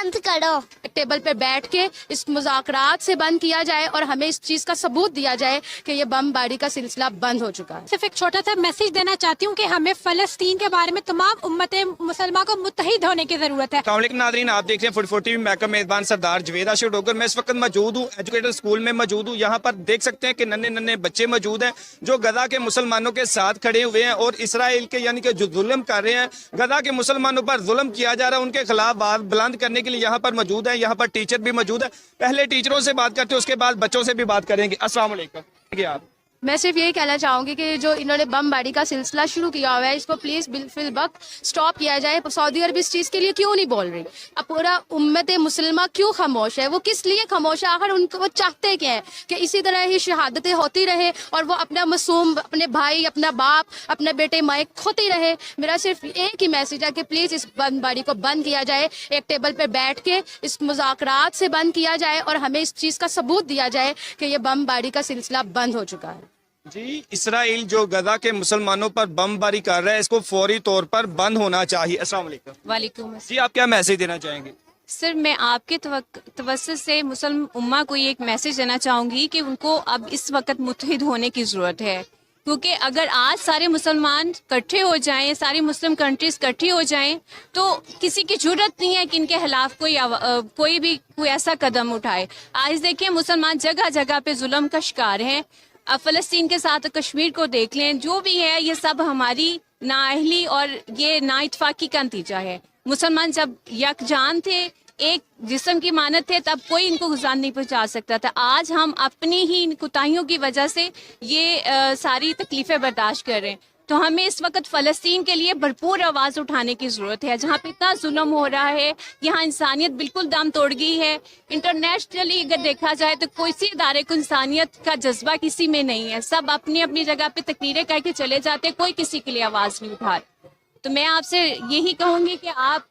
बंद करो। टेबल पे बैठ के इस मुज़ाकरात से बंद किया जाए और हमें इस चीज़ का सबूत दिया जाए कि ये बमबारी का सिलसिला बंद हो चुका है। सिर्फ एक छोटा सा मैसेज देना चाहती हूँ कि हमें फ़लस्तीन के बारे में तमाम उम्मत मुसलमान को मुत्तहिद होने की ज़रूरत है। अस्सलामुअलैकुम नाज़रीन, आप देख रहे हैं 40 मैं का मेज़बान सरदार जवेद आशिक डोगर। मैं इस वक्त मौजूद हूँ एजुकेटर स्कूल में मौजूद हूँ। यहाँ पर देख सकते हैं कि नन्हे नन्हे बच्चे मौजूद हैं जो गजा के मुसलमानों के साथ खड़े हुए हैं और इसराइल के यानी कि जो जुल्म कर रहे हैं, गजा के मुसलमानों पर जुल्म किया जा रहा है, उनके खिलाफ बात बुलंद करने के लिए यहाँ पर मौजूद है। यहाँ पर टीचर भी मौजूद है। पहले टीचरों से बात करते हैं, उसके बाद बच्चों से भी बात करेंगे। अस्सलाम वालेकुम। आप मैं सिर्फ यही कहना चाहूँगी कि जो इन्होंने बमबारी का सिलसिला शुरू किया हुआ है इसको प्लीज़ बिल वक्त स्टॉप किया जाए। सऊदी अरब इस चीज़ के लिए क्यों नहीं बोल रही? अब पूरा उम्मत मुसलमान क्यों खामोश है? वो किस लिए खामोश है? आखिर उनको वो चाहते क्या है कि इसी तरह ही शहादतें होती रहे और वो अपना मासूम, अपने भाई, अपना बाप, अपने बेटे माए खोती रहे। मेरा सिर्फ एक ही मैसेज है कि प्लीज़ इस बमबारी को बंद किया जाए, एक टेबल पर बैठ के इस मुज़ाकरात से बंद किया जाए और हमें इस चीज़ का सबूत दिया जाए कि ये बमबारी का सिलसिला बंद हो चुका है। जी, इसराइल जो गजा के मुसलमानों पर बमबारी कर रहा है, इसको फौरी तौर पर बंद होना चाहिए। अस्सलाम वालेकुम। वालेकुम। जी, आप क्या मैसेज देना चाहेंगे? सर, मैं आपके तवज्जुह से मुसलमान उम्मा को ये एक मैसेज देना चाहूँगी कि उनको अब इस वक्त मुत्तहिद होने की ज़रूरत है, क्योंकि अगर आज सारे मुसलमान इकट्ठे हो जाएं, सारी मुस्लिम कंट्रीज इकट्ठी हो जाएं, तो किसी की जरूरत नहीं है कि इनके खिलाफ कोई ऐसा कदम उठाए। आज देखिए, मुसलमान जगह जगह पे जुल्म का शिकार हैं। अब फ़लस्तीन के साथ कश्मीर को देख लें, जो भी है ये सब हमारी नाअहली और ये नाइतफाकी का नतीजा है। मुसलमान जब यकजान थे, एक जिस्म की मानत थे, तब कोई इनको नुकसान नहीं पहुंचा सकता था। आज हम अपनी ही कोताहियों की वजह से ये सारी तकलीफें बर्दाश्त कर रहे हैं। तो हमें इस वक्त फ़लस्तीन के लिए भरपूर आवाज़ उठाने की ज़रूरत है। जहाँ पे इतना जुल्म हो रहा है, यहाँ इंसानियत बिल्कुल दम तोड़ गई है। इंटरनेशनली अगर देखा जाए तो कोई सी इदारे को इंसानियत का जज्बा किसी में नहीं है। सब अपनी अपनी जगह पे तकरीरें करके चले जाते, कोई किसी के लिए आवाज़ नहीं उठा रहा। तो मैं आपसे यही कहूँगी कि आप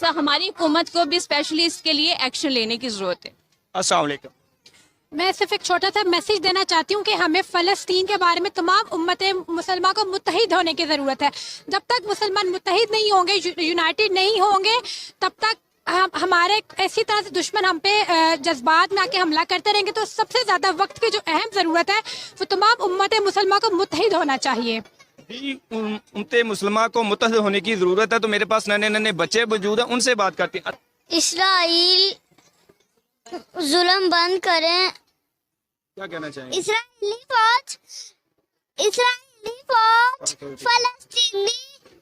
हमारी हुकूमत को भी स्पेशली इसके लिए एक्शन लेने की ज़रूरत है। अस्सलाम वालेकुम। मैं सिर्फ एक छोटा सा मैसेज देना चाहती हूँ कि हमें फ़लस्तीन के बारे में तमाम उम्मत मुसलमान को मुत्तहिद होने की ज़रूरत है। जब तक मुसलमान मुत्तहिद नहीं होंगे, यूनाइटेड नहीं होंगे, तब तक हमारे ऐसी तरह से दुश्मन हम पे जज्बात में आके हमला करते रहेंगे। तो सबसे ज़्यादा वक्त की जो अहम ज़रूरत है वो तमाम उम्मत मुसलमान को मुत्तहिद होना चाहिए। उम्मत मुसलमान को मुत्तहिद होने की ज़रूरत है। तो मेरे पास नन्हे नन्हे बच्चे मौजूद हैं, उनसे बात करते हैं। इसराइल जुल्म बंद करें। क्या कहना चाहेंगे? इस्राएली फौज फलस्तीनी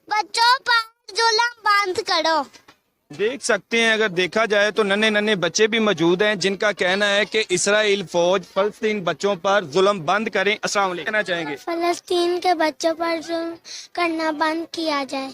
बच्चों पर जुल्म बंद करो। देख सकते हैं, अगर देखा जाए तो नन्हे नन्हे बच्चे भी मौजूद हैं जिनका कहना है कि इसराइल फौज फलस्तीन बच्चों पर जुल्म बंद करें। अस्सलाम वालेकुम। कहना चाहेंगे? फलस्तीन के बच्चों पर जुल्म करना बंद किया जाए।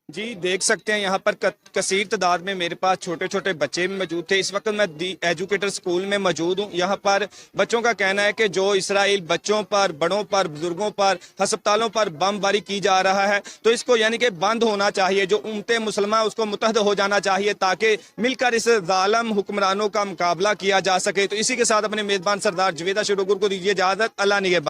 जी, देख सकते हैं यहाँ पर कसीर तादाद में मेरे पास छोटे छोटे बच्चे भी मौजूद थे। इस वक्त मैं एजुकेटर स्कूल में मौजूद हूँ। यहाँ पर बच्चों का कहना है कि जो इसराइल बच्चों पर, बड़ों पर, बुजुर्गों पर, हस्पतालों पर बमबारी की जा रहा है, तो इसको यानी कि बंद होना चाहिए। जो उम्मत मुसलमान उसको मुत्तहद हो जाना चाहिए ताकि मिलकर इस जालिम हुक्मरानों का मुकाबला किया जा सके। तो इसी के साथ अपने मेज़बान सरदार जवेद आशिक डोगर को दीजिए इजाज़त। अल्लाह निगहबान।